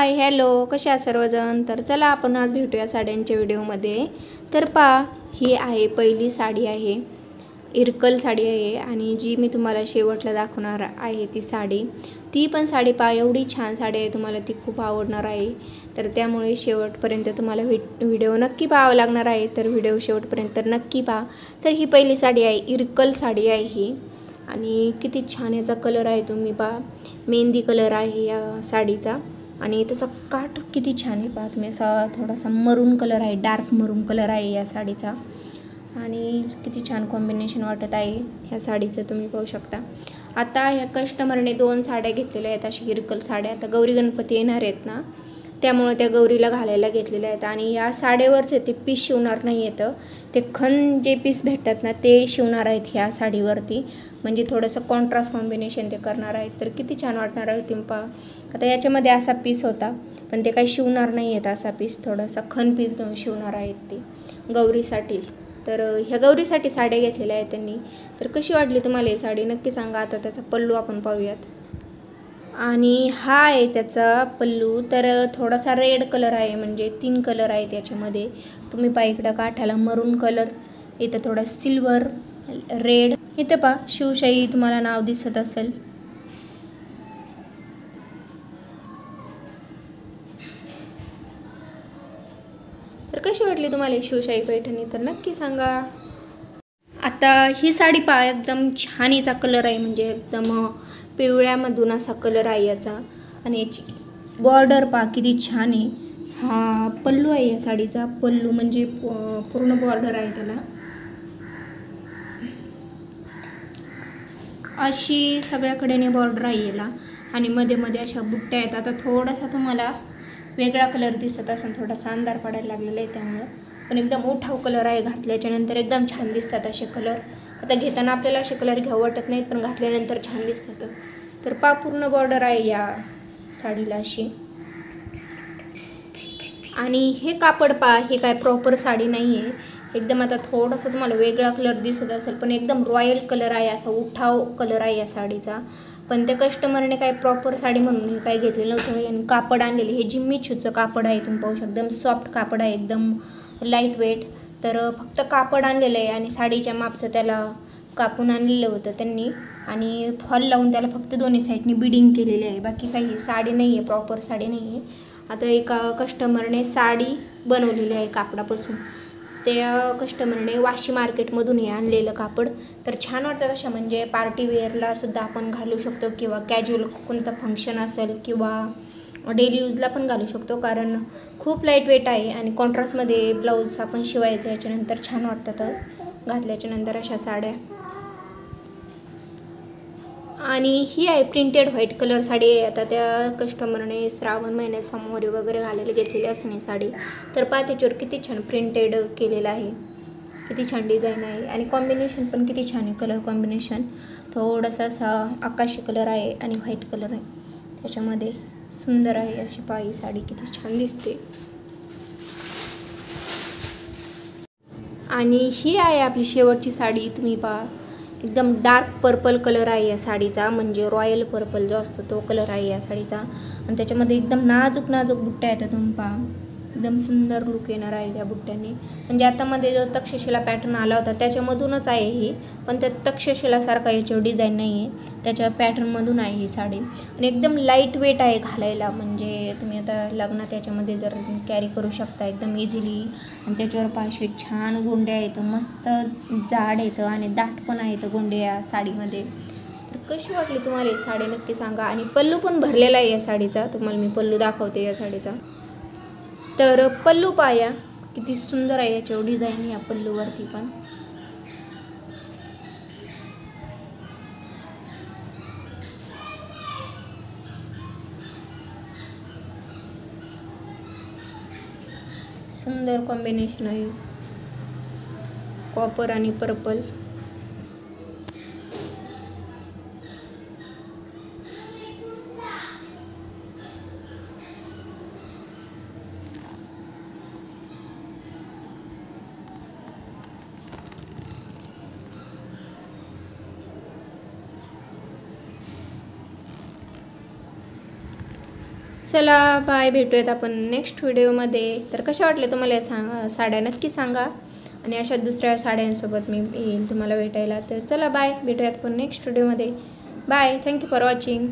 Hi hello, कशा आहात सर्वजण? तर चला आपण आज भेटूया साड्यांच्या व्हिडिओमध्ये. तर ही आहे पहिली साडी आहे, इरकल साडी आहे आणि जी मी तुम्हाला शेवटला दाखवणार आहे ती साडी. ती पण साडी एवढी छान साडी आहे, तुम्हाला ती खूप आवडणार आहे. तर त्यामुळे शेवटपर्यंत तुम्हाला व्हिडिओ नक्की पाहावा लागणार आहे. तर व्हिडिओ शेवटपर्यंत नक्की पहा. तर ही पहिली साडी आहे, इरकल साडी आहे ही. आणि किती छान याचा कलर आहे, तुम्ही मेहंदी कलर आहे या साडीचा. आणि त्याचा काठ किती छान आहे तुम्ही, असा थोडासा मरून कलर आहे, डार्क मरून कलर आहे या साडीचा. आणि किती छान कॉम्बिनेशन वाटत आहे ह्या साडीचं, तुम्ही पाहू शकता. आता ह्या कस्टमरने 2 साड्या घेतलेल्या आहेत, अशी इरकल साड्या. आता गौरी गणपती येणार आहेत ना, त्यामुळे त्या गौरीला घालायला घेतलेल्या आहेत. आणि या साडीवरचे ते पीस शिवणार नाही येतं, ते खण जे पीस भेटतात ना ते शिवणार आहेत ह्या साडीवरती. म्हणजे थोडंसं कॉन्ट्रास्ट कॉम्बिनेशन ते करणार आहेत. तर किती छान वाटणार आहे तुम्ही पहा. आता याच्यामध्ये असा पीस होता, पण ते काही शिवणार नाही आहेत असा पीस, थोडासा खण पीस घेऊन शिवणार आहेत ते गौरीसाठी. तर ह्या गौरीसाठी साड्या घेतलेल्या आहेत त्यांनी. तर कशी वाटली तुम्हाला ही साडी नक्की सांगा. आता त्याचा पल्लू आपण पाहूयात. आणि हा आहे त्याचा पल्लू. तर थोडासा रेड कलर आहे, म्हणजे 3 कलर आहेत याच्यामध्ये. तुम्ही पहा इकडं काठाला मरून कलर, इथं थोडा सिल्वर, रेड, इथं शिवशाही तुम्हाला नाव दिसत असेल. तर कशी वाटली तुम्हाला शिवशाही पैठणी तर नक्की सांगा. आता ही साडी एकदम छान हिचा कलर आहे, म्हणजे एकदम पिवळ्यामधून असा कलर आहे याचा. आणि याची बॉर्डर किती छान आहे. हा पल्लू आहे या साडीचा. पल्लू म्हणजे पूर्ण बॉर्डर आहे त्याला, अशी सगळ्याकडेने बॉर्डर आहे याला. आणि मध्ये मध्ये अशा बुट्ट्या आहेत. आता थोडासा तुम्हाला वेगळा कलर दिसत असेल, थोडासा अंधार पडायला लागलेला आहे त्यामुळं, पण एकदम उठाव कलर आहे. घातल्याच्या नंतर एकदम छान दिसतात असे कलर. आता घेताना आपल्याला असे कलर घ्यावं वाटत नाहीत, पण घातल्यानंतर छान दिसतात. तर पूर्ण बॉर्डर आहे या साडीला अशी. आणि हे कापड हे काय प्रॉपर साडी नाही आहे एकदम. आता थोडंसं तुम्हाला वेगळा कलर दिसत असेल, पण एकदम रॉयल कलर आहे, असा उठाव कलर आहे या साडीचा. पण त्या कस्टमरने काय प्रॉपर साडी म्हणून हे काय घेतलेलं नव्हतं. आणि कापड आणलेले हे जिम्मीचूचं कापड आहे, तुम्ही पाहू शकता. एकदम सॉफ्ट कापड आहे, एकदम लाईट वेट. तर फक्त कापड आणलेलं आहे आणि साडीच्या मापचं त्याला कापून आणलेलं होतं त्यांनी. आणि फॉल लावून त्याला फक्त दोन्ही साईडनी बिडिंग केलेली आहे. बाकी काही साडी नाही आहे, प्रॉपर साडी नाही आहे. आता एका कस्टमरने साडी बनवलेली आहे कापडापासून. त्या कस्टमरने वाशी मार्केटमधून हे आणलेलं कापड. तर छान वाटतं अशा, म्हणजे पार्टीवेअरला सुद्धा आपण घालू शकतो, किंवा कॅज्युअल कोणतं फंक्शन असेल किंवा डेली यूजला पण घालू शकतो, कारण खूप लाईट वेट आहे. आणि कॉन्ट्रास्टमध्ये ब्लाऊज आपण शिवायचं याच्यानंतर छान वाटतात घातल्याच्यानंतर अशा साड्या. आणि ही आहे प्रिंटेड व्हाईट कलर साडी आहे. आता त्या कस्टमरने श्रावण महिन्यात सोमवारी वगैरे घालायला घेतलेली असं नाही साडी. तर त्याच्यावर किती छान प्रिंटेड केलेलं आहे, किती छान डिझाईन आहे. आणि कॉम्बिनेशन पण किती छान आहे, कलर कॉम्बिनेशन थोडासा असा आकाशी कलर आहे आणि व्हाईट कलर आहे त्याच्यामध्ये. सुंदर आहे अशी ही साडी, किती छान दिसते. आणि ही आहे आपली शेवटची साडी. तुम्ही एकदम डार्क पर्पल कलर आहे या साडीचा, म्हणजे रॉयल पर्पल जो असतो तो कलर आहे या साडीचा. आणि त्याच्यामध्ये एकदम नाजूक नाजूक बुट्ट्या येतात, तुम्ही एकदम सुंदर लुक येणार आहे त्या बुट्ट्यांनी. म्हणजे आता मध्ये जो तक्षशिला पॅटर्न आला होता त्याच्यामधूनच आहे ही, पण त्या तक्षशिलासारखा याच्यावर डिझाईन नाही आहे, त्याच्या पॅटर्नमधून आहे ही साडी. आणि एकदम लाईट वेट आहे घालायला, म्हणजे तुम्ही आता लग्नात त्याच्यामध्ये जर कॅरी करू शकता एकदम इझिली. आणि त्याच्यावर असे छान गोंड्या आहेत, मस्त जाड आहेत आणि दाट पण आहेत गोंडे या साडीमध्ये. तर कशी वाटली तुम्हाला ही साडी नक्की सांगा. आणि पल्लू पण भरलेला आहे या साडीचा, तुम्हाला मी पल्लू दाखवते या साडीचा. तर पल्लू या किती सुंदर आहे, याच्यावर डिझाईन या पल्लूवरती पण. सुंदर कॉम्बिनेशन आहे, कॉपर आणि पर्पल. चला बाय, भेटूयात आपण नेक्स्ट व्हिडिओमध्ये. तर कशा वाटल्या तुम्हाला या साड्या नक्की सांगा, आणि अशा दुसऱ्या साड्यांसोबत मी येईल तुम्हाला भेटायला. तर चला बाय, भेटूयात आपण नेक्स्ट व्हिडिओमध्ये. Bye, thank you for watching.